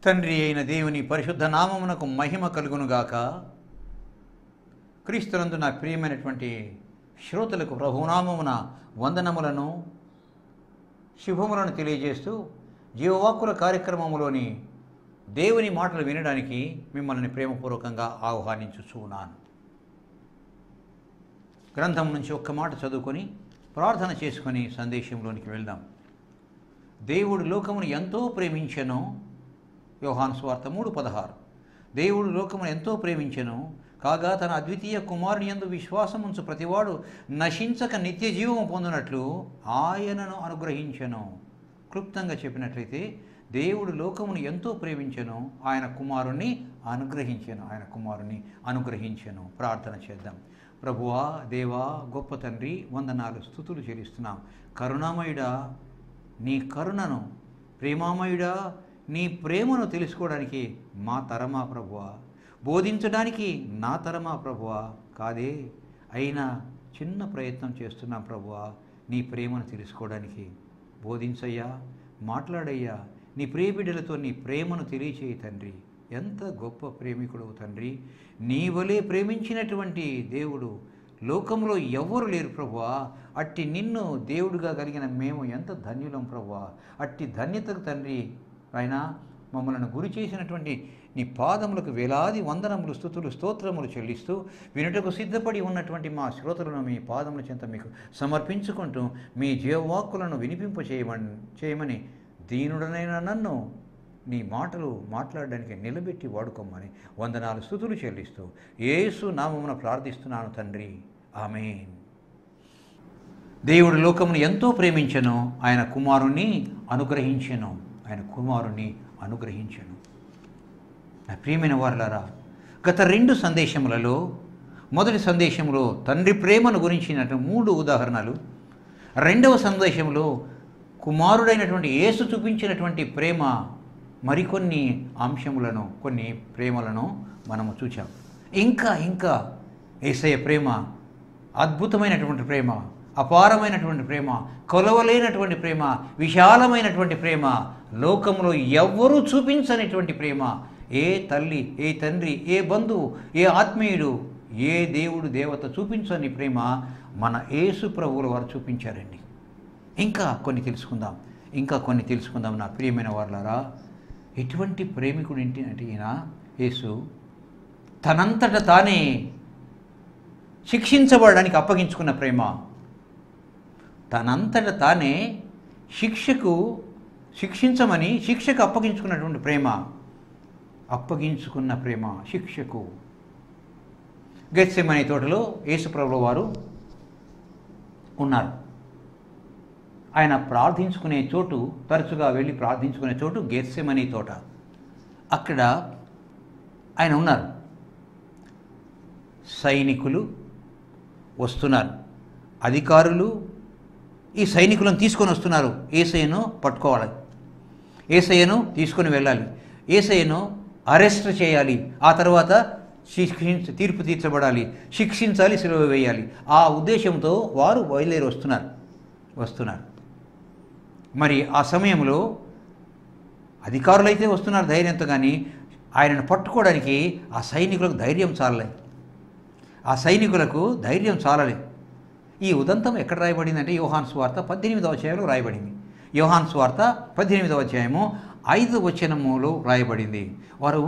తండ్రి అయిన దేవుని పరిశుద్ధ నామమునకు మహిమ కలుగునుగాక. క్రీస్తునందు నా ప్రియమైనటువంటి శ్రోతలకు ప్రభునామమున వందనములను శుభములను తెలియజేస్తూ జీవవాక్కుల కార్యక్రమములోని దేవుని మాటలు వినడానికి మిమ్మల్ని ప్రేమపూర్వకంగా ఆహ్వానించుచున్నాను. గ్రంథం నుంచి ఒక్క మాట చదువుకొని ప్రార్థన చేసుకొని సందేశంలోనికి వెళ్దాం. దేవుడు లోకమును ఎంతో ప్రేమించెను. యోహాను సువార్త 3:16. దేవుడు లోకమును ఎంతో ప్రేమించెను కాగా తన అద్వితీయ కుమారుని యందు విశ్వాసముంచు ప్రతివాడు నశించక నిత్య జీవము పొందునట్లు ఆయనను అనుగ్రహించెను. క్లుప్తంగా చెప్పినట్లయితే దేవుడు లోకమును ఎంతో ప్రేమించెను, ఆయన కుమారుణ్ణి అనుగ్రహించెను. ప్రార్థన చేద్దాం. ప్రభువా, దేవా, గొప్ప తండ్రి, వందనాలు స్తుతులు చెల్లిస్తున్నాం. కరుణామయుడా, నీ కరుణను, ప్రేమామయుడా, నీ ప్రేమను తెలుసుకోవడానికి మా తరమా ప్రభువా, బోధించడానికి నా తరమా ప్రభువా కాదే, అయినా చిన్న ప్రయత్నం చేస్తున్నాం ప్రభువా. నీ ప్రేమను తెలుసుకోవడానికి బోధించయ్యా, మాట్లాడయ్యా, నీ ప్రియబిడ్డలతో నీ ప్రేమను తెలియచేయి తండ్రి. ఎంత గొప్ప ప్రేమికుడు తండ్రి. నీ వలే ప్రేమించినటువంటి దేవుడు లోకంలో ఎవ్వరు లేరు ప్రభువా. అట్టి నిన్ను దేవుడిగా కలిగిన మేము ఎంత ధన్యులం ప్రభువా. అట్టి ధన్యతకు తండ్రి ఆయన మమ్మల్ని గురి చేసినటువంటి నీ పాదములకు వేలాది వందనములు, స్తుతులు, స్తోత్రములు చెల్లిస్తూ వినుటకు సిద్ధపడి ఉన్నటువంటి మా శ్రోతలను మీ పాదముల చెంత మీకు సమర్పించుకుంటూ మీ జీవవాక్కులను చేయమని దీనుడనైన నన్ను నీ మాటలు మాట్లాడడానికి నిలబెట్టి వాడుకోమని వందనాలు, స్తుతులు చెల్లిస్తూ యేసు నామమున ప్రార్థిస్తున్నాను తండ్రి. ఆమేన్. దేవుడు లోకమును ఎంతో ప్రేమించెను, ఆయన కుమారుణ్ణి అనుగ్రహించెను. నా ప్రియమైన వారలారా, గత 2 సందేశములలో, మొదటి సందేశంలో తండ్రి ప్రేమను గురించిన 3 ఉదాహరణలు, రెండవ సందేశంలో కుమారుడైనటువంటి యేసు చూపించినటువంటి ప్రేమ మరికొన్ని అంశములను, కొన్ని ప్రేమలను మనము చూచాం. ఇంకా యేసయ్య ప్రేమ అద్భుతమైనటువంటి ప్రేమ, అపారమైనటువంటి ప్రేమ, కొలవలేనటువంటి ప్రేమ, విశాలమైనటువంటి ప్రేమ, లోకంలో ఎవ్వరూ చూపించనిటువంటి ప్రేమ. ఏ తల్లి, ఏ తండ్రి, ఏ బంధువు, ఏ ఆత్మీయుడు, ఏ దేవుడు దేవత చూపించని ప్రేమ మన యేసు ప్రభువుల వారు చూపించారండి. ఇంకా కొన్ని తెలుసుకుందాం నా ప్రియమైన వారలారా. ఎటువంటి ప్రేమికుడు అంటే ఈయన యేసు తనంతట తానే శిక్షించబడడానికి అప్పగించుకున్న ప్రేమ, తనంతట తానే శిక్షించమని శిక్షకు అప్పగించుకున్నటువంటి ప్రేమ, శిక్షకు. గెత్సెమనే తోటలో యేసుప్రభుల వారు ఉన్నారు. ఆయన ప్రార్థించుకునే చోటు, తరచుగా వెళ్ళి ప్రార్థించుకునే చోటు గెత్సెమనే తోట. అక్కడ ఆయన ఉన్నారు. సైనికులు వస్తున్నారు, అధికారులు ఈ సైనికులను తీసుకొని వస్తున్నారు. యేసయ్యను పట్టుకోవాలి, యేసయ్యను తీసుకొని వెళ్ళాలి, యేసయ్యను అరెస్ట్ చేయాలి, ఆ తర్వాత తీర్పు తీర్చబడాలి, శిక్షించాలి, సిలువ వేయాలి. ఆ ఉద్దేశంతో వారు బయలుదేరి వస్తున్నారు. మరి ఆ సమయంలో అధికారులైతే వస్తున్నారు ధైర్యంతో, కానీ ఆయనను పట్టుకోవడానికి ఆ సైనికులకు ధైర్యం చాలలే. ఈ ఉదంతం ఎక్కడ రాయబడిందంటే యోహాను సువార్త 18వ అధ్యాయంలో రాయబడింది. యోహాను సువార్త 18వ అధ్యాయము 5వ వచనములో రాయబడింది. వారు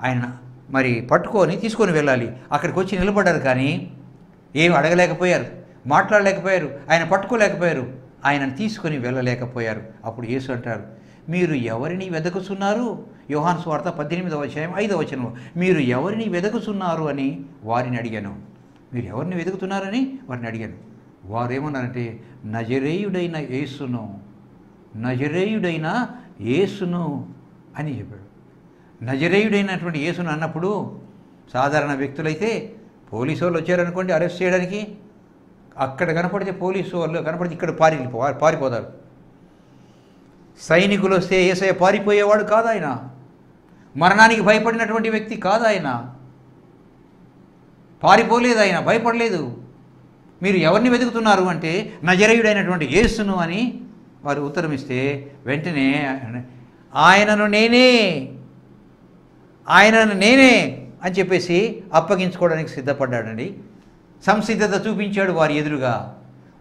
ఆయన మరి పట్టుకొని తీసుకొని వెళ్ళాలి. అక్కడికి వచ్చి నిలబడ్డారు, కానీ ఏమి అడగలేకపోయారు, మాట్లాడలేకపోయారు, ఆయన పట్టుకోలేకపోయారు, ఆయనను తీసుకొని వెళ్ళలేకపోయారు. అప్పుడు యేసు అంటారు, మీరు ఎవరిని వెదకుచున్నారు? యోహాను సువార్త 18వ అధ్యాయం 5వ వచనంలో మీరు ఎవరిని వెదకుచున్నారు అని వారిని అడిగాను. మీరు ఎవరిని వెతుకుతున్నారని వారిని అడిగాను. వారేమన్నారంటే నజరేయుడైన యేసును అని చెప్పాడు. నజరేయుడైనటువంటి యేసును అన్నప్పుడు సాధారణ వ్యక్తులైతే పోలీసు వాళ్ళు వచ్చారనుకోండి అరెస్ట్ చేయడానికి, అక్కడ కనపడితే పోలీసు వాళ్ళు కనపడితే ఇక్కడ పారిపోతారు. సైనికులు వస్తే యేసయ్య పారిపోయేవాడు కాదు. ఆయన మరణానికి భయపడినటువంటి వ్యక్తి కాదు. ఆయన పారిపోలేదు, ఆయన భయపడలేదు. మీరు ఎవరిని వెతుకుతున్నారు అంటే నజరేయుడైనటువంటి యేసును అని వారు ఉత్తరమిస్తే వెంటనే ఆయనను నేనే ఆయనను నేనే అని చెప్పేసి అప్పగించుకోవడానికి సిద్ధపడ్డాడండి. సంసిద్ధత చూపించాడు వారి ఎదురుగా.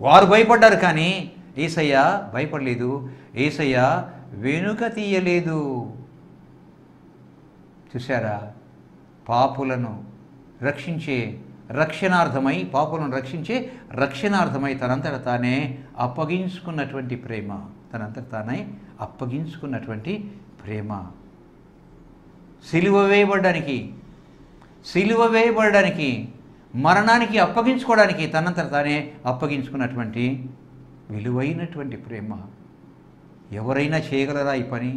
వారు భయపడ్డారు, కానీ యేసయ్య భయపడలేదు. యేసయ్య వెనుక తీయలేదు. చూశారా? పాపులను రక్షించే రక్షణార్థమై, పాపులను రక్షించే రక్షణార్థమై తనంతట తానే అప్పగించుకున్నటువంటి ప్రేమ, తనంతట తానే అప్పగించుకున్నటువంటి ప్రేమ. సిలువ వేయబడడానికి మరణానికి అప్పగించుకోవడానికి తనంతట తానే అప్పగించుకున్నటువంటి విలువైనటువంటి ప్రేమ. ఎవరైనా చేయగలరా ఈ పని?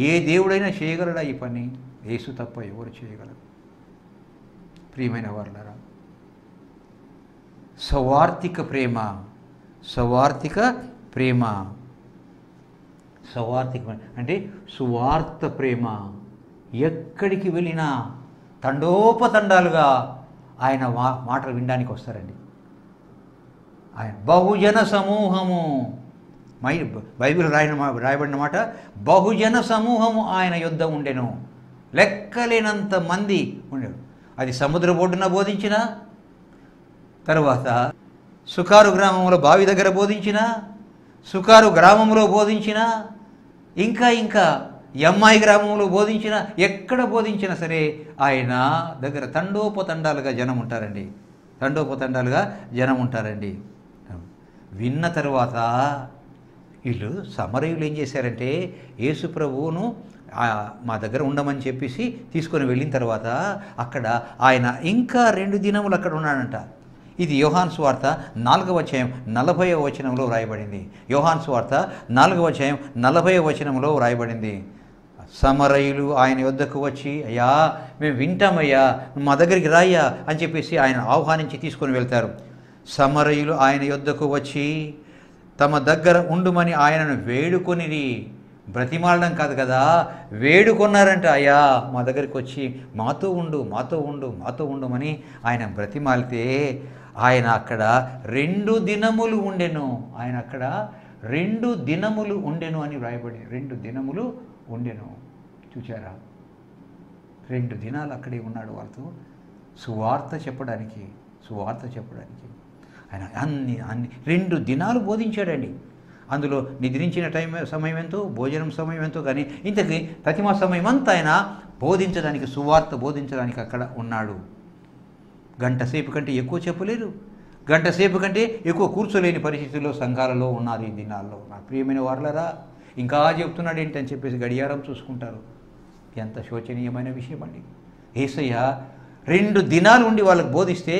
ఏ దేవుడైనా చేయగలరా ఈ పని? యేసు తప్ప ఎవరు చేయగలరు? ప్రియమైన వారలారా, సవార్థిక ప్రేమ, సవార్థిక ప్రేమ, సవార్థిక అంటే సువార్త ప్రేమ. ఎక్కడికి వెళ్ళినా తండోపతండాలుగా ఆయన మాటలు వినడానికి వస్తారండి. ఆయన బహుజన సమూహము, బైబిల్ రాయబడిన మాట, బహుజన సమూహము ఆయన యొద్ద ఉండెను. లెక్కలేనంత మంది ఉండేరు. అది సముద్ర ఒడ్డున బోధించిన, తర్వాత సుకారు గ్రామంలో బావి దగ్గర బోధించిన, సుకారు గ్రామంలో బోధించిన, ఇంకా ఎమ్మాయి గ్రామంలో బోధించిన, ఎక్కడ బోధించినా సరే ఆయన దగ్గర తండోపతండాలుగా జనం ఉంటారండి. తండోపతండాలుగా జనం ఉంటారండి. విన్న తర్వాత వీళ్ళు సమరయులు ఏం చేశారంటే, యేసు ప్రభువును మా దగ్గర ఉండమని చెప్పేసి తీసుకొని వెళ్ళిన తర్వాత అక్కడ ఆయన ఇంకా 2 దినములు అక్కడ ఉన్నాడంట. ఇది యోహాను సువార్త 4వ అధ్యాయం 40వ వచనంలో వ్రాయబడింది. యోహాను సువార్త 4వ అధ్యాయం 40వ వచనంలో వ్రాయబడింది. సమరయులు ఆయన యొద్దకు వచ్చి, అయ్యా మేము వింటామయ్యా, మా దగ్గరికి రాయ్యా అని చెప్పేసి ఆయన ఆహ్వానించి తీసుకొని వెళ్తారు. సమరయులు ఆయన యొద్దకు వచ్చి తమ దగ్గర ఉండుమని ఆయనను వేడుకొనిరి. బ్రతిమాలడం కాదు కదా, వేడుకొన్నారంట. అయ్యా మా దగ్గరికి వచ్చి మాతో ఉండుమని ఆయన బ్రతిమాలితే ఆయన అక్కడ 2 దినములు ఉండెను. ఆయన అక్కడ 2 దినములు ఉండెను అని వ్రాయబడి, 2 దినములు ఉండెను. చూచారా? 2 దినాలు అక్కడే ఉన్నాడు వాళ్ళతో సువార్త చెప్పడానికి. ఆయన అన్ని 2 దినాలు బోధించాడండి. అందులో నిద్రించిన సమయం ఎంతో, భోజనం సమయం ఎంతో, కానీ ఇంతకీ ప్రతిమా సమయం అంతా ఆయన బోధించడానికి, సువార్త బోధించడానికి అక్కడ ఉన్నాడు. గంట సేపు కంటే ఎక్కువ చెప్పలేరు, గంట సేపు కంటే ఎక్కువ కూర్చోలేని పరిస్థితుల్లో సంఘాలలో ఉన్నారు ఈ దినాల్లో. నా ప్రియమైన వారలారా, ఇంకా చెప్తున్నాడు ఏంటని చెప్పేసి గడియారం చూసుకుంటారు. ఎంత శోచనీయమైన విషయం అండి. యేసయ్య 2 దినాలు ఉండి వాళ్ళకు బోధిస్తే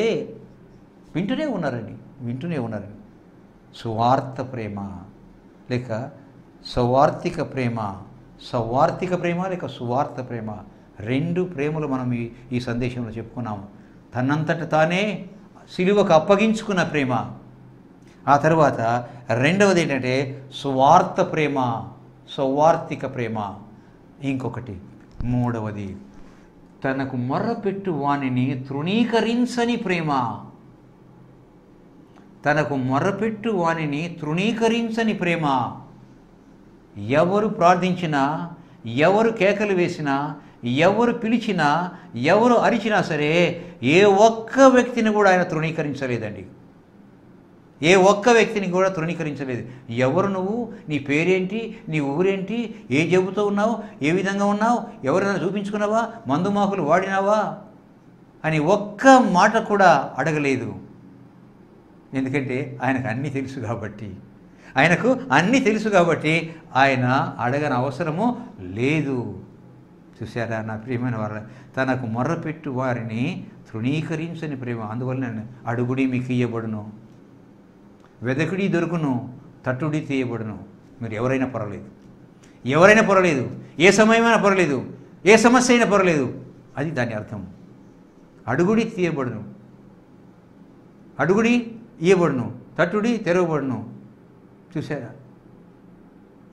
వింటూనే ఉన్నారండి. సువార్త ప్రేమ లేక సవార్థిక ప్రేమ, లేక సువార్త ప్రేమ, 2 ప్రేమలు మనం ఈ సందేశంలో చెప్పుకున్నాము. తనంతట తానే సిలువకు అప్పగించుకున్న ప్రేమ, ఆ తర్వాత రెండవది ఏంటంటే సువార్త ప్రేమ, సౌవార్థిక ప్రేమ. ఇంకొకటి మూడవది తనకు మొర్రపెట్టు వానిని తృణీకరించని ప్రేమ. తనకు మొర్రపెట్టు వానిని తృణీకరించని ప్రేమ. ఎవరు ప్రార్థించినా, ఎవరు కేకలు వేసినా, ఎవరు పిలిచినా, ఎవరు అరిచినా సరే ఏ ఒక్క వ్యక్తిని కూడా ఆయన తృణీకరించలేదండి. ఏ ఒక్క వ్యక్తిని కూడా తృణీకరించలేదు. ఎవరు నువ్వు, నీ పేరేంటి, నీ ఊరేంటి, ఏ జబ్బుతో ఉన్నావు, ఏ విధంగా ఉన్నావు, ఎవరైనా చూపించుకున్నావా, మందుమాకులు వాడినావా అని ఒక్క మాట కూడా అడగలేదు. ఎందుకంటే ఆయనకు అన్నీ తెలుసు కాబట్టి ఆయన అడగని అవసరము లేదు. చూశారా నా ప్రియమైన వారు, తనకు మొర్రపెట్టు వారిని తృణీకరించని ప్రేమ. అందువల్ల అడుగుడి మీకు ఇయ్యబడును, వెదకుడి దొరుకును, తట్టుడి తీయబడును. మీరు ఎవరైనా పర్వాలేదు, ఏ సమయమైనా పర్వాలేదు, ఏ సమస్య అయినా పర్వాలేదు, అది దాని అర్థం. అడుగుడి తీయబడును, అడుగుడి ఇయ్యబడును, తట్టుడి తెరవబడును. చూసారా?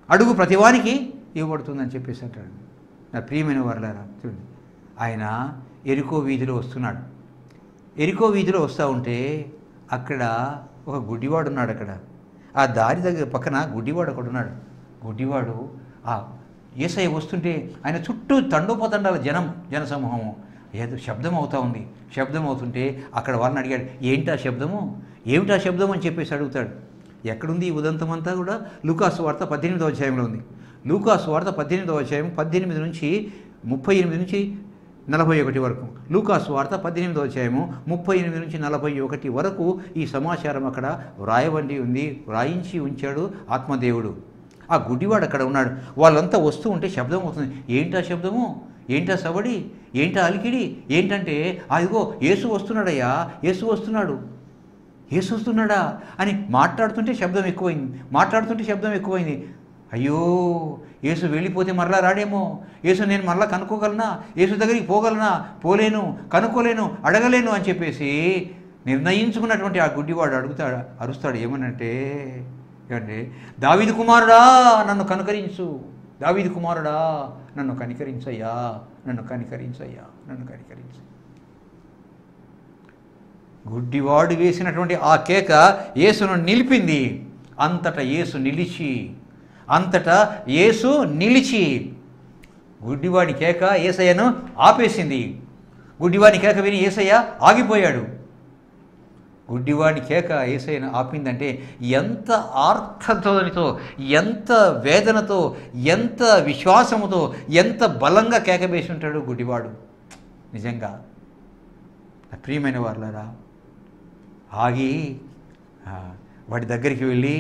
అడుగు ప్రతివానికి ఇవ్వబడుతుందని చెప్పేసి అంటాడు. నా ప్రియమైన వారలారా, చూడండి, ఆయన ఎరికో వీధిలో వస్తున్నాడు. ఎరికో వీధిలో వస్తూ ఉంటే అక్కడ ఒక గుడ్డివాడు ఉన్నాడు. అక్కడ ఆ దారి దగ్గర పక్కన గుడ్డివాడు ఒకడు ఉన్నాడు. గుడ్డివాడు ఆ యేసయ్య వస్తుంటే ఆయన చుట్టూ తండోపతండాల జనసమూహము. ఏదో శబ్దం అవుతూ ఉంది. శబ్దం అవుతుంటే అక్కడ వాళ్ళని అడిగాడు, ఏంటా శబ్దము, ఏమిటా శబ్దం అని చెప్పేసి అడుగుతాడు. ఎక్కడుంది ఈ ఉదంతం అంతా కూడా? లూకాసు వార్త 18వ అధ్యాయంలో ఉంది. లూకాసు వార్త 18వ అధ్యాయం 18 నుంచి 38 నుంచి 41 వరకు. లూకాసు వార్త 18వ అధ్యాయము 38 నుంచి 41 వరకు ఈ సమాచారం అక్కడ వ్రాయించి ఉంచాడు ఆత్మదేవుడు. ఆ గుడ్డివాడు అక్కడ ఉన్నాడు. వాళ్ళంతా వస్తూ ఉంటే శబ్దం అవుతుంది. ఏంటా శబ్దము, ఏంటా సవడి, ఏంటా అలికిడి, ఏంటంటే అదిగో యేసు వస్తున్నాడయ్యా, యేసు వస్తున్నాడా అని మాట్లాడుతుంటే శబ్దం ఎక్కువైంది. అయ్యో, యేసు వెళ్ళిపోతే మరలా రాడేమో, యేసు నేను మరలా కనుక్కోగలనా, యేసు దగ్గరికి పోగలనా, పోలేను, కనుక్కోలేను, అడగలేను అని చెప్పేసి నిర్ణయించుకున్నటువంటి ఆ గుడ్డివాడు అరుస్తాడు. ఏమనంటే దావీదు కుమారుడా నన్ను కనుకరించు, దావీదు కుమారుడా నన్ను కనికరించయ్యా, నన్ను కనికరించు. గుడ్డివాడు వేసినటువంటి ఆ కేక యేసును నిలిపింది. అంతటా యేసు నిలిచి గుడ్డివాడి కేక యేసయ్యను ఆపేసింది. గుడ్డివాడి కేక విని యేసయ్య ఆగిపోయాడు. గుడ్డివాడి కేక యేసయ్యను ఆపిందంటే ఎంత ఆర్తధ్వనితో, ఎంత వేదనతో, ఎంత విశ్వాసముతో, ఎంత బలంగా కేక వేసి ఉంటాడు గుడ్డివాడు. నిజంగా ప్రియమైన వారులారా, ఆగి వాడి దగ్గరికి వెళ్ళి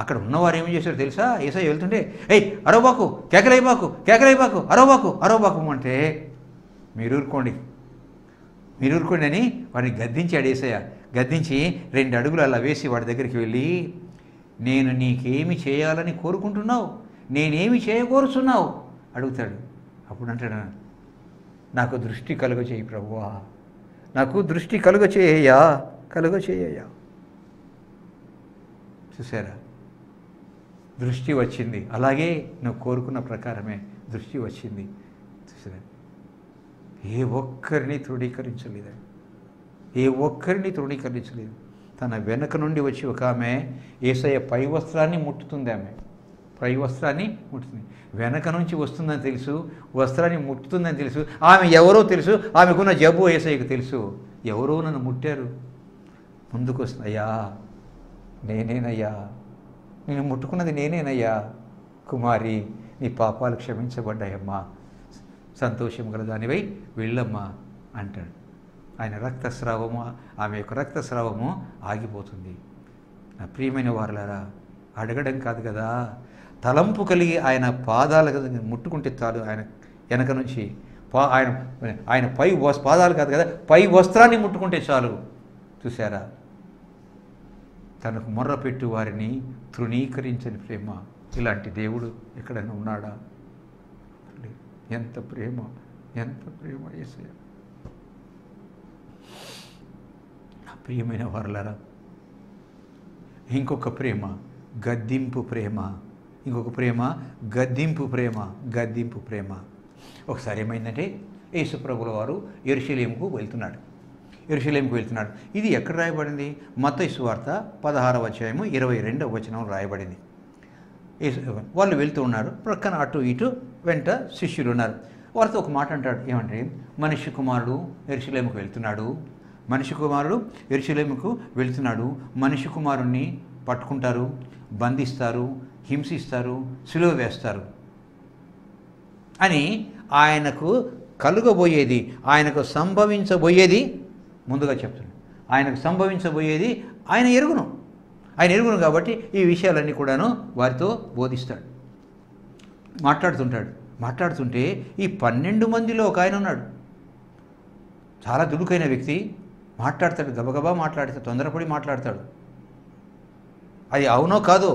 అక్కడ ఉన్నవారు ఏం చేశారు తెలుసా? యేసయ్య వెళ్తుంటే, ఏయ్ అరవబాకు, కేకలైబాకు, అరవబాకు అంటే మీరు ఊరుకోండి అని వాడిని గద్దించాడు యేసయ్య. గద్దించి 2 అడుగులు అలా వేసి వాడి దగ్గరికి వెళ్ళి, నేను నీకేమి చేయాలని కోరుకుంటున్నావు, నేనేమి చేయకోరుచున్నావు అడుగుతాడు. అప్పుడు అంటాడు, నాకు దృష్టి కలుగచేయి ప్రభువా, నాకు దృష్టి కలుగచేయ్యా. చూసారా, దృష్టి వచ్చింది. అలాగే నువ్వు కోరుకున్న ప్రకారమే దృష్టి వచ్చింది. చూసారా, ఏ ఒక్కరిని తృణీకరించలేదు. తన వెనక నుండి వచ్చి ఒక ఆమె యేసయ్య పై వస్త్రాన్ని ముట్టుతుంది. వెనక నుంచి వస్తుందని తెలుసు, వస్త్రాన్ని ముట్టుతుందని తెలుసు. ఆమె ఎవరో తెలుసు, ఆమెకున్న జబ్బు యేసయ్యకు తెలుసు. ఎవరో నన్ను ముట్టారు, ముందుకు వస్తుంది. అయ్యా నేనేనయ్యా, నేను ముట్టుకున్నది నేనేనయ్యా, కుమారి నీ పాపాలు క్షమించబడ్డాయమ్మా, సంతోషం గల దానివై వెళ్ళమ్మా అంటాడు. ఆయన రక్తస్రావము, ఆమె యొక్క రక్తస్రావము ఆగిపోతుంది. నా ప్రియమైన వారులారా, అడగడం కాదు కదా, తలంపు కలిగి ఆయన పాదాల ముట్టుకుంటే చాలు. ఆయన వెనక నుంచి ఆయన పై పాదాలు కాదు కదా, పై వస్త్రాన్ని ముట్టుకుంటే చాలు. చూసారా, తనకు మొర్రపెట్టు వారిని తృణీకరించని ప్రేమ. ఇలాంటి దేవుడు ఎక్కడైనా ఉన్నాడా? ఎంత ప్రేమ యేసయ్య. ప్రియమైన వారులారా, ఇంకొక ప్రేమ గద్దింపు ప్రేమ. ఒకసారి ఏమైందంటే, యేసుప్రభుల వారు యెరూషలేముకు వెళ్తున్నాడు. ఇది ఎక్కడ రాయబడింది? మత్తయి సువార్త 16వ అధ్యాయము 22వ వచనం రాయబడింది. వాళ్ళు వెళ్తూ ఉన్నారు. ప్రక్కన అటు ఇటు వెంట శిష్యులు ఉన్నారు. వారితో ఒక మాట అంటాడు. ఏమంటే, మనిషి కుమారుడు యెరూషలేముకు వెళ్తున్నాడు. మనిషి కుమారుణ్ణి పట్టుకుంటారు, బంధిస్తారు, హింసిస్తారు, సిలువ వేస్తారు అని ఆయనకు కలుగబోయేది, ఆయనకు సంభవించబోయేది ముందుగా చెప్తున్నాడు. ఆయనకు సంభవించబోయేది ఆయన ఎరుగును కాబట్టి ఈ విషయాలన్నీ కూడాను వారితో బోధిస్తాడు. మాట్లాడుతుంటే ఈ 12 మందిలో ఒక ఆయన ఉన్నాడు. చాలా దుడుకైన వ్యక్తి. మాట్లాడతాడు, గబగబా మాట్లాడితే తొందరపడి మాట్లాడతాడు. అది అవునో కాదో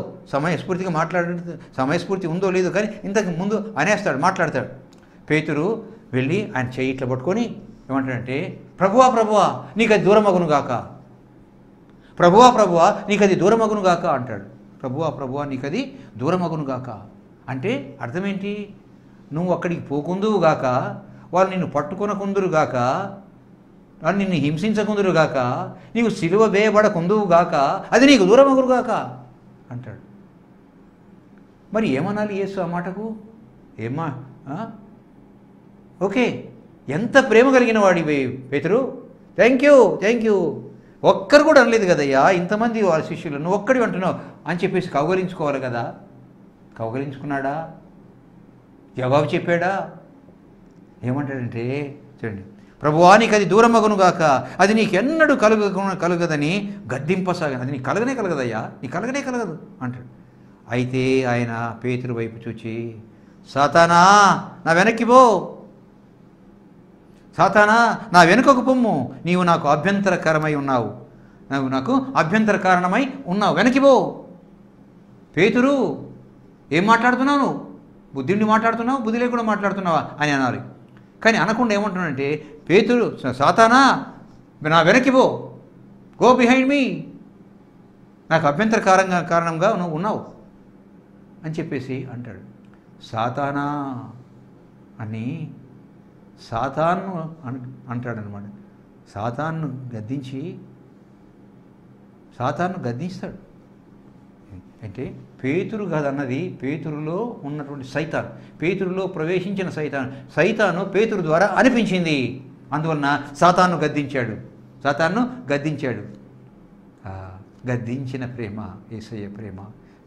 సమయస్ఫూర్తి ఉందో లేదో కానీ ఇంతకు ముందు అనేస్తాడు, మాట్లాడతాడు. పేతురు వెళ్ళి ఆయన చెయ్యి ఇట్లా పట్టుకొని ఏమంటాడంటే, ప్రభువా నీకు అది దూరమగును గాక, ప్రభువా నీకు అది దూరమగును గాక అంటాడు. ప్రభువా నీకు అది దూరమగును గాక అంటే అర్థం ఏంటి? నువ్వు అక్కడికి పోకుందువు గాక, వాళ్ళు నిన్ను పట్టుకొనకుందురు గాక, వాళ్ళు నిన్ను హింసించకుందురు గాక, నీవు సిలువ వేయబడకుందువు గాక, అది నీకు దూరమగును గాక అంటాడు. మరి ఏమనాలి యేసు ఆ మాటకు? ఏమా ఓకే, ఎంత ప్రేమ కలిగిన వాడివి పేతురు, థ్యాంక్ యూ ఒక్కరు కూడా అనలేదు కదయ్యా, ఇంతమంది వాళ్ళ శిష్యులు నువ్వు ఒక్కడి అంటున్నావు అని చెప్పేసి కౌగలించుకోవాలి కదా. కౌగలించుకున్నాడా? జవాబు చెప్పాడా? ఏమంటాడంటే చూడండి, ప్రభువా నీకు అది దూరమగునుగాక, అది నీకెన్నడూ కలుగదని గద్దింపసాగాను. అది నీకు కలగదయ్యా, నీకు కలగదు అంటాడు. అయితే ఆయన పేతురు వైపు చూచి, సాతానా నా వెనక్కి పో, సాతానా నా వెనుకకు పొమ్ము, నీవు నాకు అభ్యంతరకరమై ఉన్నావు, నాకు అభ్యంతర కారణమై ఉన్నావు, వెనక్కి పో. పేతురు ఏం మాట్లాడుతున్నావు? బుద్ధిండి మాట్లాడుతున్నావు, బుద్ధి లేకుండా మాట్లాడుతున్నావా అని అనాలి. కానీ అనకుండా ఏమంటున్నానంటే, పేతురు సాతానా నా వెనక్కి పో, గో బిహైండ్ మీ, నాకు అభ్యంతర కారణంగా నువ్వు ఉన్నావు అని చెప్పేసి అంటాడు. సాతానా అని సాతాను అంటాడనమాట. సాతాను గద్దిస్తాడు. అంటే పేతురు కాదన్నది పేతురులో ఉన్నటువంటి సైతాన్, పేతురులో ప్రవేశించిన సైతాను పేతురు ద్వారా అనిపించింది. అందువలన సాతాను గద్దించాడు. గద్దించిన ప్రేమ యేసయ్య ప్రేమ,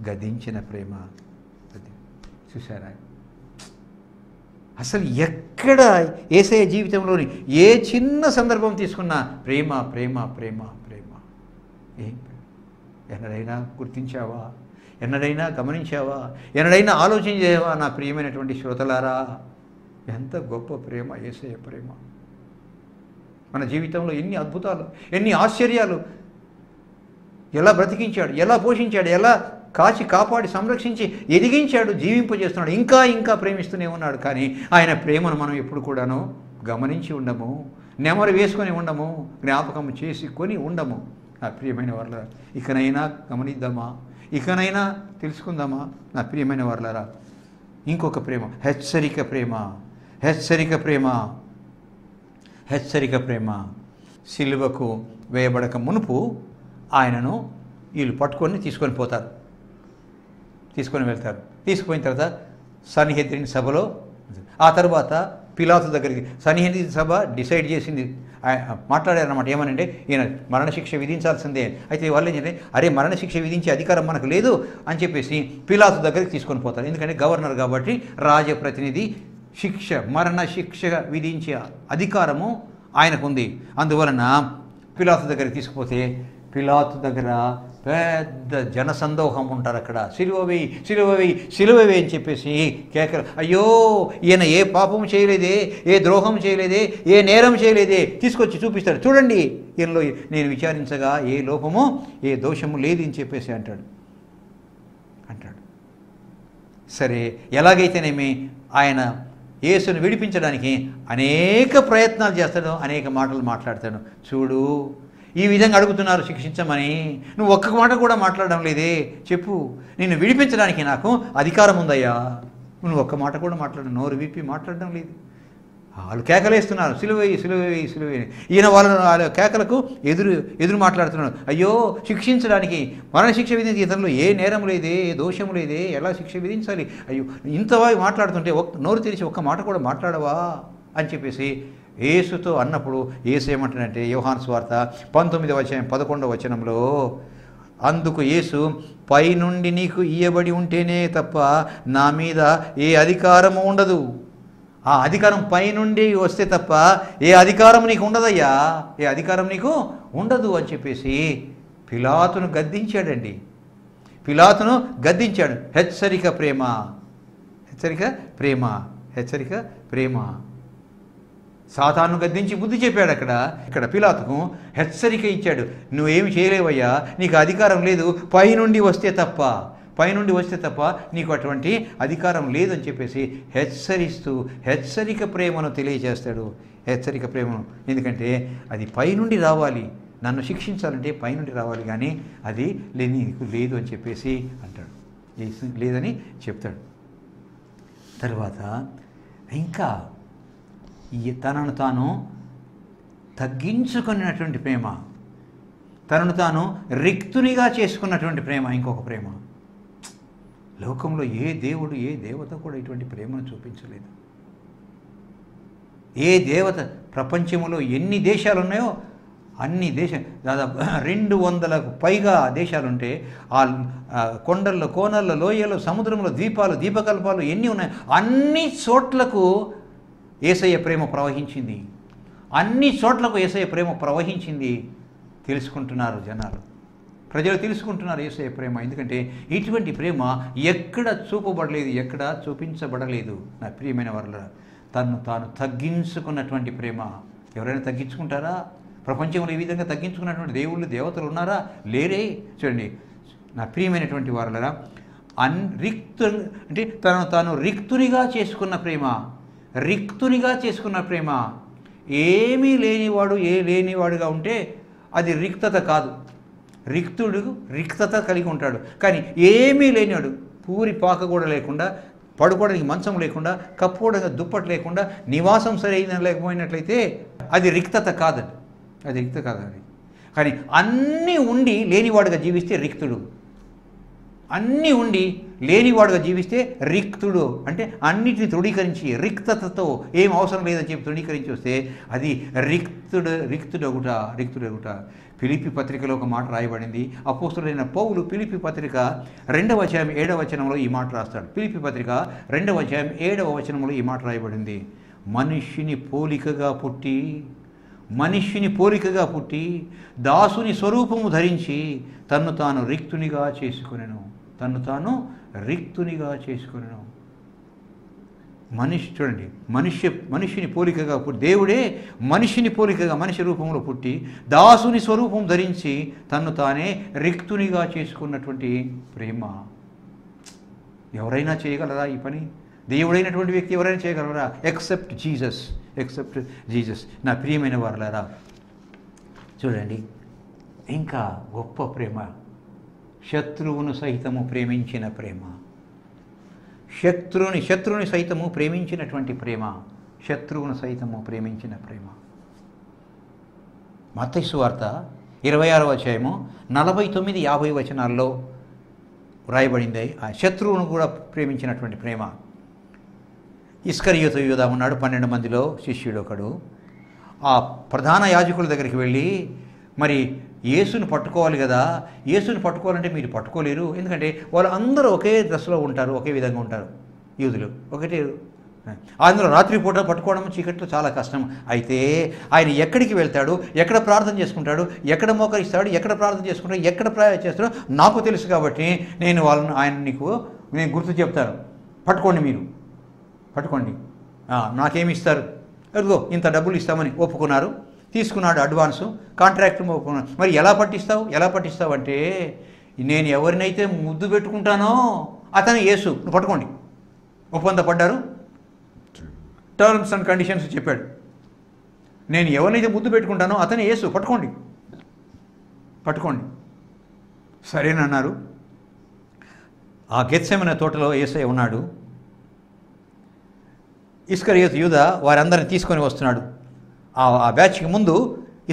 గద్దించిన ప్రేమ. చూసారా? అసలు ఎక్కడ యేసయ్య జీవితంలోని ఏ చిన్న సందర్భం తీసుకున్నా ప్రేమ ప్రేమ ప్రేమ ప్రేమ. ఎన్నడైనా గుర్తించావా? ఎన్నడైనా గమనించావా? ఎన్నడైనా ఆలోచించావా? నా ప్రియమైనటువంటి శ్రోతలారా, ఎంత గొప్ప ప్రేమ యేసయ్య ప్రేమ. మన జీవితంలో ఎన్ని అద్భుతాలు, ఎన్ని ఆశ్చర్యాలు, ఎలా బ్రతికించాడు, ఎలా పోషించాడు, ఎలా కాచి కాపాడి సంరక్షించి ఎదిగించాడు, జీవింపజేస్తున్నాడు, ఇంకా ప్రేమిస్తూనే ఉన్నాడు. కానీ ఆయన ప్రేమను మనం ఎప్పుడు కూడాను గమనించి ఉండము, నెమరు వేసుకొని ఉండము, జ్ఞాపకం చేసుకొని ఉండము. నా ప్రియమైన వాళ్ళ, ఇకనైనా గమనిద్దామా? ఇకనైనా తెలుసుకుందామా? నా ప్రియమైన వాళ్ళరా, ఇంకొక ప్రేమ, హెచ్చరిక ప్రేమ. సిలువకు వేయబడక మునుపు ఆయనను వీళ్ళు పట్టుకొని తీసుకొని వెళ్తారు. తీసుకుపోయిన తర్వాత సన్హెద్రిన్ సభలో, ఆ తర్వాత పిలాతు దగ్గరికి, సన్హెద్రిన్ సభ డిసైడ్ చేసింది, మాట్లాడారన్నమాట. ఏమనంటే ఈయన మరణశిక్ష విధించాల్సిందే. అయితే వాళ్ళు ఏంటంటే, అరే మరణశిక్ష విధించే అధికారం మనకు లేదు అని చెప్పేసి పిలాతు దగ్గరికి తీసుకొని పోతారు. ఎందుకంటే గవర్నర్ కాబట్టి, రాజప్రతినిధి, మరణశిక్ష విధించే అధికారము ఆయనకు ఉంది. అందువలన పిలాతు దగ్గరికి తీసుకుపోతే, పిలాతు దగ్గర పెద్ద జనసందోహం ఉంటారు. అక్కడ సిలువవేయి అని చెప్పేసి కేకలు, అయ్యో ఈయన ఏ పాపం చేయలేదే, ఏ ద్రోహం చేయలేదే, ఏ నేరం చేయలేదే, తీసుకొచ్చి చూపిస్తాడు. చూడండి ఈయనలో నేను విచారించగా ఏ లోపము ఏ దోషము లేదు అని చెప్పేసి అంటాడు. సరే, ఎలాగైతేనేమి ఆయన యేసును విడిపించడానికి అనేక ప్రయత్నాలు చేస్తాడు, అనేక మాటలు మాట్లాడతాడు. చూడు, ఈ విధంగా అడుగుతున్నారు శిక్షించమని, నువ్వు ఒక్క మాట కూడా మాట్లాడడం లేదే, చెప్పు, నిన్ను విడిపించడానికి నాకు అధికారం ఉందయ్యా, నువ్వు ఒక్క మాట కూడా నోరు విప్పి మాట్లాడడం లేదు. వాళ్ళు కేకలేస్తున్నారు, సిలువేయి. ఈయన వాళ్ళ కేకలకు ఎదురు మాట్లాడుతున్నాడు. అయ్యో శిక్షించడానికి, మరణశిక్ష విధించి ఇతరులు ఏ నేరం లేదే, ఏ దోషం లేదే, ఎలా శిక్ష విధించాలి, అయ్యో ఇంతవా మాట్లాడుతుంటే నోరు తెరిచి ఒక్క మాట కూడా మాట్లాడవా అని చెప్పేసి యేసుతో అన్నప్పుడు యేసు ఏమంటాడంటే, యోహాను సువార్త 19:11 అందుకు యేసు, పైనుండి నీకు ఇయ్యబడి ఉంటేనే తప్ప నా మీద ఏ అధికారము ఉండదు. ఆ అధికారం పైనుండి వస్తే తప్ప ఏ అధికారం నీకు ఉండదయ్యా, ఏ అధికారం నీకు ఉండదు అని చెప్పేసి పిలాతును గద్దించాడు. హెచ్చరిక ప్రేమ. సాతాను గద్దించి బుద్ధి చెప్పాడు. ఇక్కడ పిలాతుకు హెచ్చరిక ఇచ్చాడు. నువ్వేమి చేయలేవయ్యా, నీకు అధికారం లేదు, పైనుండి వస్తే తప్ప నీకు అటువంటి అధికారం లేదని చెప్పేసి హెచ్చరిక ప్రేమను తెలియజేస్తాడు. ఎందుకంటే అది పైనుండి రావాలి, నన్ను శిక్షించాలంటే పైనుండి రావాలి, కానీ అది నీకు లేదు అని చెప్పేసి అంటాడు, లేదని చెప్తాడు. తర్వాత ఇంకా తనను తాను తగ్గించుకున్నటువంటి ప్రేమ, తనను తాను రిక్తునిగా చేసుకున్నటువంటి ప్రేమ, ఇంకొక ప్రేమ. లోకంలో ఏ దేవుడు ఏ దేవత కూడా ఇటువంటి ప్రేమను చూపించలేదు. ఏ దేవత, ప్రపంచంలో ఎన్ని దేశాలు ఉన్నాయో అన్ని దాదాపు 200కు పైగా దేశాలుంటే ఆ కొండల్లో, కోనల్లో, లోయల్లో, సముద్రంలో ద్వీపాలు, దీపకల్పాలు ఎన్ని ఉన్నాయి, అన్ని చోట్లకు యేసయ్య ప్రేమ ప్రవహించింది. అన్ని చోట్లకు యేసయ్య ప్రేమ ప్రవహించింది. తెలుసుకుంటున్నారు జనాలు, ప్రజలు తెలుసుకుంటున్నారు యేసయ్య ప్రేమ. ఎందుకంటే ఇటువంటి ప్రేమ ఎక్కడ చూపబడలేదు, ఎక్కడ చూపించబడలేదు. నా ప్రియమైన వారలారా, తను తాను తగ్గించుకున్నటువంటి ప్రేమ. ఎవరైనా తగ్గించుకుంటారా? ప్రపంచంలో ఈ విధంగా తగ్గించుకున్నటువంటి దేవుళ్ళు, దేవతలు ఉన్నారా? లేరే. చూడండి నా ప్రియమైనటువంటి వారలారా, అంటే తాను రిక్తునిగా చేసుకున్న ప్రేమ, రిక్తునిగా చేసుకున్న ప్రేమ. ఏమీ లేనివాడు లేనివాడుగా ఉంటే అది రిక్తత కాదు. రిక్తుడు రిక్తత కలిగి ఉంటాడు. కానీ ఏమీ లేనివాడు, పూరి పాక కూడా లేకుండా, పడుకోవడానికి మంచం లేకుండా, కప్పుకోవడానికి దుప్పటి లేకుండా, నివాసం సరైన లేకపోయినట్లయితే అది రిక్తత కాదండి. అది రిక్త కాదండి. కానీ అన్నీ ఉండి లేనివాడుగా జీవిస్తే రిక్తుడు. అన్నీ ఉండి లేనివాడుగా జీవిస్తే రిక్తుడు. అంటే అన్నిటిని తృణీకరించి రిక్తతతో ఏం అవసరం లేదని చెప్పి తృణీకరించి వస్తే అది రిక్తుడొగుట. ఫిలిప్పీ పత్రికలో ఒక మాట రాయబడింది. అపోస్తలుడైన పౌలు ఫిలిప్పీ పత్రిక 2వ అధ్యాయం 7వ వచనంలో ఈ మాట రాస్తాడు. ఫిలిప్పీ పత్రిక 2వ అధ్యాయం 7వ వచనంలో ఈ మాట రాయబడింది. మనిషిని పోలికగా పుట్టి దాసుని స్వరూపము ధరించి తన్ను తాను రిక్తునిగా చేసుకొనెను. మనిషి చూడండి, మనిషిని పోలికగా పుట్టి, దేవుడే మనిషిని పోలికగా మనిషి రూపంలో పుట్టి దాసుని స్వరూపం ధరించి తన్ను తానే రిక్తునిగా చేసుకున్నటువంటి ప్రేమ. ఎవరైనా చేయగలరా ఈ పని? దేవుడైనటువంటి వ్యక్తి ఎవరైనా చేయగలరా? Except Jesus. నా ప్రియమైన వారలారా, చూడండి ఇంకా గొప్ప ప్రేమ, శత్రువును సైతము ప్రేమించిన ప్రేమ. శత్రువుని సైతము ప్రేమించినటువంటి ప్రేమ. మత్తయి సువార్త 26వ అధ్యాయము 49-50 వచనాల్లో వ్రాయబడింది. ఆ శత్రువును కూడా ప్రేమించినటువంటి ప్రేమ. ఇస్కరియోతు యూదా ఉన్నాడు, 12 మందిలో శిష్యుడు ఒకడు. ఆ ప్రధాన యాజకుల దగ్గరికి వెళ్ళి, మరి యేసుని పట్టుకోవాలి కదా, యేసుని పట్టుకోవాలంటే మీరు పట్టుకోలేరు, ఎందుకంటే వాళ్ళు అందరూ ఒకే దశలో ఉంటారు, ఒకే విధంగా ఉంటారు యూదులు, ఒకటే. అందులో రాత్రిపూట పట్టుకోవడం చీకట్లో చాలా కష్టం. అయితే ఆయన ఎక్కడికి వెళ్తాడు, ఎక్కడ ప్రార్థన చేసుకుంటాడు, ఎక్కడ మోకరిస్తాడు, ఎక్కడ ప్రార్థన చేసుకుంటాడు, ఎక్కడ చేస్తాడో నాకు తెలుసు కాబట్టి నేను నేను గుర్తు చెప్తాను. పట్టుకోండి, నాకేమి ఇస్తారు? అదిగో ఇంత డబ్బులు ఇస్తామని ఒప్పుకున్నారు, తీసుకున్నాడు అడ్వాన్సు, కాంట్రాక్ట్ ఒప్పుకున్నాడు. మరి ఎలా పట్టిస్తావు అంటే, నేను ఎవరినైతే ముద్దు పెట్టుకుంటానో అతను యేసు, నువ్వు పట్టుకోండి. ఒప్పందపడ్డారు, టర్మ్స్ అండ్ కండిషన్స్ చెప్పాడు. నేను ఎవరినైతే ముద్దు పెట్టుకుంటానో అతను యేసు, పట్టుకోండి. సరేనన్నారు. ఆ గెత్సెమనే తోటలో యేసయ్య ఉన్నాడు. ఇస్కరియోతు యూదా వారందరిని తీసుకొని వస్తున్నాడు. ఆ బ్యాచ్కి ముందు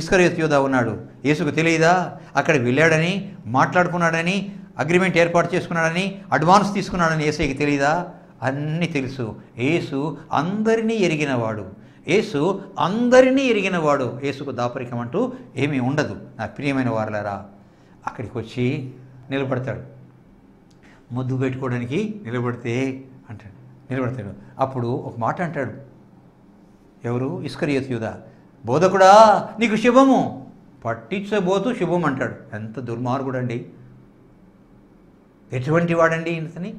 ఇస్కరియోతు యూదా ఉన్నాడు. యేసుకు తెలియదా? అక్కడ వెళ్ళాడని, మాట్లాడుకున్నాడని, అగ్రిమెంట్ ఏర్పాటు చేసుకున్నాడని, అడ్వాన్స్ తీసుకున్నాడని యేసయ్యకి తెలియదా? అన్నీ తెలుసు. యేసు అందరినీ ఎరిగినవాడు. యేసుకు దాపరికం అంటూ ఏమీ ఉండదు. నా ప్రియమైన వారలారా, అక్కడికి వచ్చి నిలబడతాడు. ముద్దు పెట్టుకోవడానికి నిలబడతాడు. అప్పుడు ఒక మాట అంటాడు. ఎవరు? ఇస్కరియోతు యూదా. బోధకుడా నీకు శుభము, పట్టించబోతూ శుభం అంటాడు. ఎంత దుర్మార్గుడండి, ఎటువంటి వాడండి ఇతని.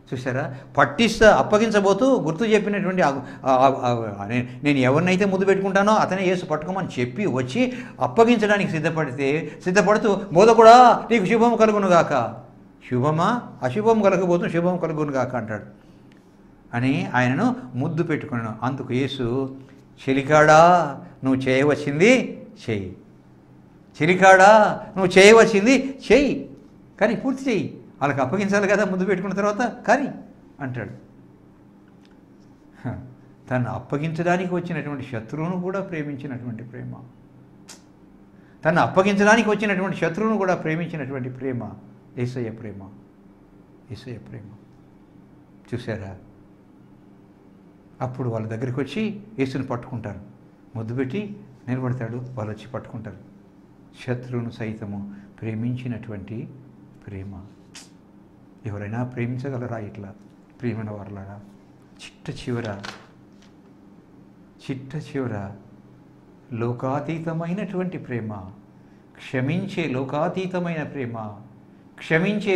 చూసారా? అప్పగించబోతూ గుర్తు చెప్పినటువంటి నేను ఎవరినైతే ముద్దు పెట్టుకుంటానో అతనే యేసు పట్టుకోమని చెప్పి వచ్చి అప్పగించడానికి సిద్ధపడుతూ బోధకుడా నీకు శుభం కలుగునుగాక. శుభమా? అశుభం కలగబోతూ శుభం కలుగునుగాక అంటాడు అని ఆయనను ముద్దు పెట్టుకున్నాను. అందుకు యేసు, చెలికాడా నువ్వు చేయవచ్చింది చెయ్యి, కానీ పూర్తి చెయ్యి. వాళ్ళకి అప్పగించాలి కదా ముద్దు పెట్టుకున్న తర్వాత, కానీ అంటాడు. తను అప్పగించడానికి వచ్చినటువంటి శత్రువును కూడా ప్రేమించినటువంటి ప్రేమ. యేసయ్య ప్రేమ. చూసారా? అప్పుడు వాళ్ళ దగ్గరికి వచ్చి యేసుని పట్టుకుంటారు, ముద్దు పెట్టి నిలబడతాడు, వాళ్ళు వచ్చి పట్టుకుంటారు. శత్రువును సైతము ప్రేమించినటువంటి ప్రేమ. ఎవరైనా ప్రేమించగలరా ఇట్లా? ప్రియమైన వారలారా, చిట్ట చివర లోకాతీతమైనటువంటి ప్రేమ, క్షమించే లోకాతీతమైన ప్రేమ, క్షమించే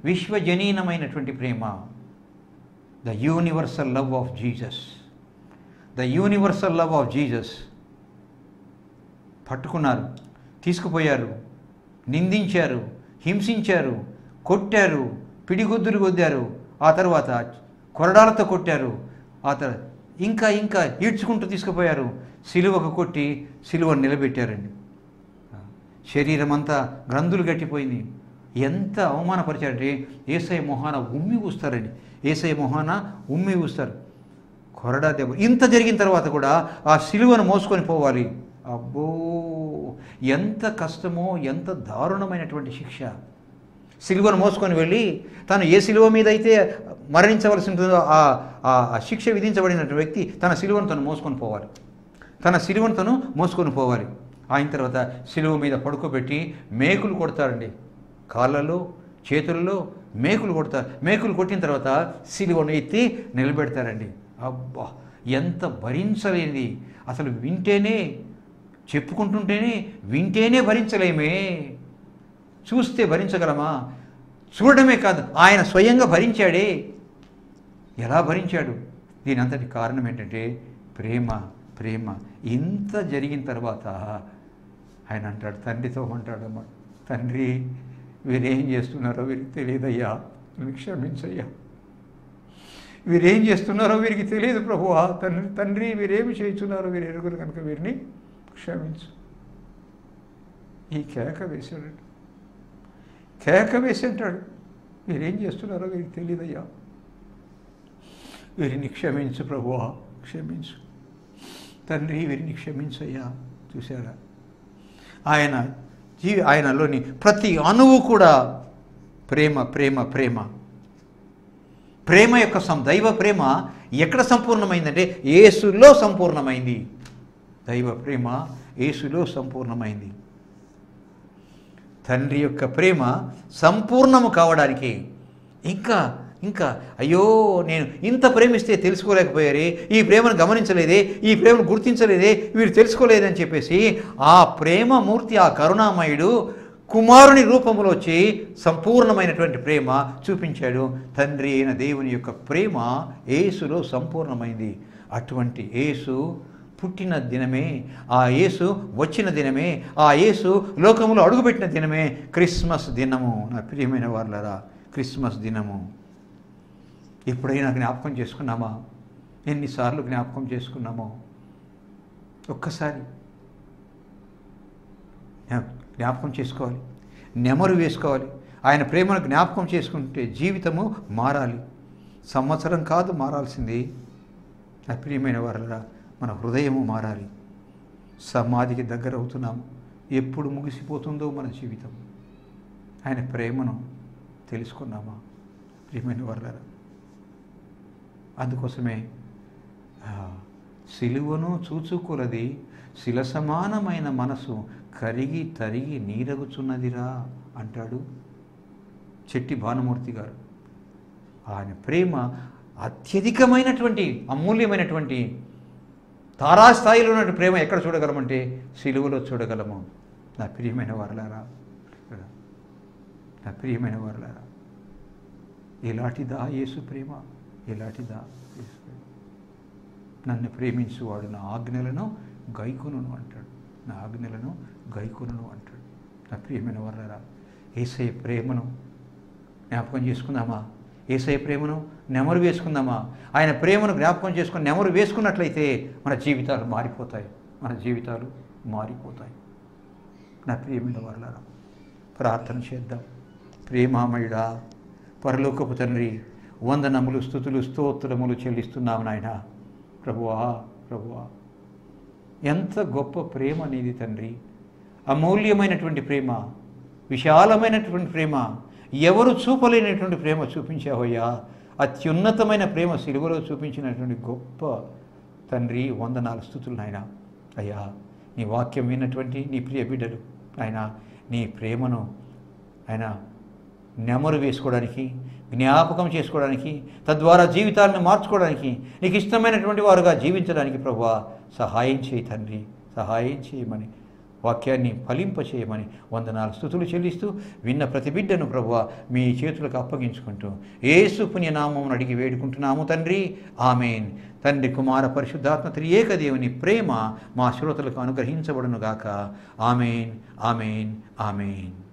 విశ్వజనీనమైనటువంటి ప్రేమ. The universal love of Jesus. పట్టుకున్నారు, తీసుకుపోయారు, నిందించారు, హింసించారు, కొట్టారు, పిడిగుద్దులు కొద్దారు, ఆ తర్వాత కొరడాలతో కొట్టారు, ఆ తర్వాత ఇంకా ఈడ్చుకుంటూ తీసుకుపోయారు, సిలువకు కొట్టి సిలువను నిలబెట్టారండి. శరీరం అంతా గ్రంథులు గట్టిపోయింది. ఎంత అవమానపరిచారంటే యేసయ్య మొహాన ఉమ్మి ఊస్తారు. కొరడా దెబ్బ. ఇంత జరిగిన తర్వాత కూడా ఆ సిలువను మోసుకొని పోవాలి. అబ్బో, ఎంత కష్టమో, ఎంత దారుణమైనటువంటి శిక్ష. సిలువను మోసుకొని వెళ్ళి తను ఏ సిలువ మీద అయితే మరణించవలసి ఉంటుందో ఆ శిక్ష విధించబడినటువంటి వ్యక్తి తన సిలువను తను మోసుకొని పోవాలి. ఆయన తర్వాత సిలువ మీద పడుకోబెట్టి మేకులు కొడతారండి. కాళ్ళలో, చేతుల్లో మేకులు కొడతారు. మేకులు కొట్టిన తర్వాత సిలువను ఎత్తి నిలబెడతారండి. అబ్బా, ఎంత భరించలేనిది అసలు! చెప్పుకుంటుంటేనే వింటేనే భరించలేమే, చూస్తే భరించగలమా? చూడడమే కాదు, ఆయన స్వయంగా భరించాడే. ఎలా భరించాడు? దీని అంతటి కారణం ఏంటంటే ప్రేమ. ఇంత జరిగిన తర్వాత ఆయన అంటాడు, తండ్రితో అంటాడమ్మా, తండ్రి, వీరేం చేస్తున్నారో వీరికి తెలియదయ్యా, క్షమించయ్యా. వీరేం చేస్తున్నారో వీరికి తెలియదు ప్రభువా, తండ్రి వీరేమి చేస్తున్నారో వీరు ఎరుగురు కనుక వీరిని క్షమించు. ఈ కేక వేసి అంటాడు, వీరేం చేస్తున్నారో వీరికి తెలియదయ్యా, వీరిని క్షమించు ప్రభువా, క్షమించు తండ్రి, వీరిని క్షమించయ్యా. చూసారా? ఆయనలోని ప్రతి అణువు కూడా ప్రేమ యొక్క దైవ ప్రేమ ఎక్కడ సంపూర్ణమైందంటే యేసులో సంపూర్ణమైంది. దైవ ప్రేమ యేసులో సంపూర్ణమైంది. తండ్రి యొక్క ప్రేమ సంపూర్ణము కావడానికి ఇంకా అయ్యో, నేను ఇంత ప్రేమిస్తే తెలుసుకోలేకపోయారే, ఈ ప్రేమను గమనించలేదే, ఈ ప్రేమను గుర్తించలేదే, వీరు తెలుసుకోలేదని చెప్పేసి ఆ ప్రేమమూర్తి, ఆ కరుణామయుడు కుమారుని రూపంలో వచ్చి సంపూర్ణమైనటువంటి ప్రేమ చూపించాడు. తండ్రి అయిన దేవుని యొక్క ప్రేమ యేసులో సంపూర్ణమైంది. అటువంటి యేసు పుట్టిన దినమే, ఆ యేసు వచ్చిన దినమే, ఆ యేసు లోకంలో అడుగుపెట్టిన దినమే క్రిస్మస్ దినము. నా ప్రియమైన వారలారా, క్రిస్మస్ దినము ఎప్పుడైనా జ్ఞాపకం చేసుకున్నామా? ఎన్నిసార్లు జ్ఞాపకం చేసుకున్నామో ఒక్కసారి జ్ఞాపకం చేసుకోవాలి, నెమరు వేసుకోవాలి. ఆయన ప్రేమను జ్ఞాపకం చేసుకుంటే జీవితము మారాలి. సంవత్సరం కాదు మారాల్సింది, నా ప్రియమైన వారలారా, మన హృదయము మారాలి. సమాధికి దగ్గర అవుతున్నాము. ఎప్పుడు ముగిసిపోతుందో మన జీవితం. ఆయన ప్రేమను తెలుసుకున్నామా ప్రియమైన వారలారా? అందుకోసమే సిలువను చూచుకొలది శిల సమానమైన మనసు కరిగి తరిగి నీరగుచున్నదిరా అంటాడు చెట్టి భానుమూర్తి గారు. ఆయన ప్రేమ అత్యధికమైనటువంటి, అమూల్యమైనటువంటి, తారాస్థాయిలో ఉన్నటువంటి ప్రేమ ఎక్కడ చూడగలమంటే సిలువలో చూడగలము. నా ప్రియమైన వారలారా, ఎలాంటిదా యేసు ప్రేమ, ఎలాంటిదా యేసు ప్రేమ! నన్ను ప్రేమించువాడు నా ఆజ్ఞలను గైకొనును అంటాడు. నా ప్రియమైన వారలారా, యేసయ్య ప్రేమను జ్ఞాపకం చేసుకుందామా? యేసయ్య ప్రేమను నెమరు వేసుకుందామా? ఆయన ప్రేమను జ్ఞాపకం చేసుకుని నెమరు వేసుకున్నట్లయితే మన జీవితాలు మారిపోతాయి. నా ప్రియమైన వారలారా, ప్రార్థన చేద్దాం. ప్రేమామయుడా, పరలోకపు తండ్రి, వందనములు, స్తుతులు, స్తోత్రములు చెల్లిస్తున్నాము నాయన. ప్రభువా, ఎంత గొప్ప ప్రేమ నీది తండ్రి! అమూల్యమైనటువంటి ప్రేమ, విశాలమైనటువంటి ప్రేమ, ఎవరు చూపలేనటువంటి ప్రేమ చూపించావయ్యా. అత్యున్నతమైన ప్రేమ సిలువలో చూపించినటువంటి గొప్ప తండ్రి, వందనాలు, స్తుతులు నాయన. అయ్యా, నీ వాక్యం విన్నటువంటి నీ ప్రియ బిడ్డలు ఆయన నీ ప్రేమను ఆయన నెమరు వేసుకోవడానికి, జ్ఞాపకం చేసుకోవడానికి, తద్వారా జీవితాలను మార్చుకోవడానికి, నీకు ఇష్టమైనటువంటి వారుగా జీవించడానికి ప్రభువా సహాయం చేయి తండ్రి, సహాయం చేయమని, వాక్యాన్ని ఫలింపచేయమని వందనాలు, స్తుతులు చెల్లిస్తూ విన్న ప్రతి బిడ్డను ప్రభువా మీ చేతులకు అప్పగించుకుంటూ యేసు పుణ్యనామమును అడిగి వేడుకుంటున్నాము తండ్రి. ఆమేన్. తండ్రి, కుమార, పరిశుద్ధాత్మ త్రియేక దేవుని ప్రేమ మా శ్రోతలకు అనుగ్రహించబడునుగాక. ఆమేన్, ఆమేన్, ఆమేన్.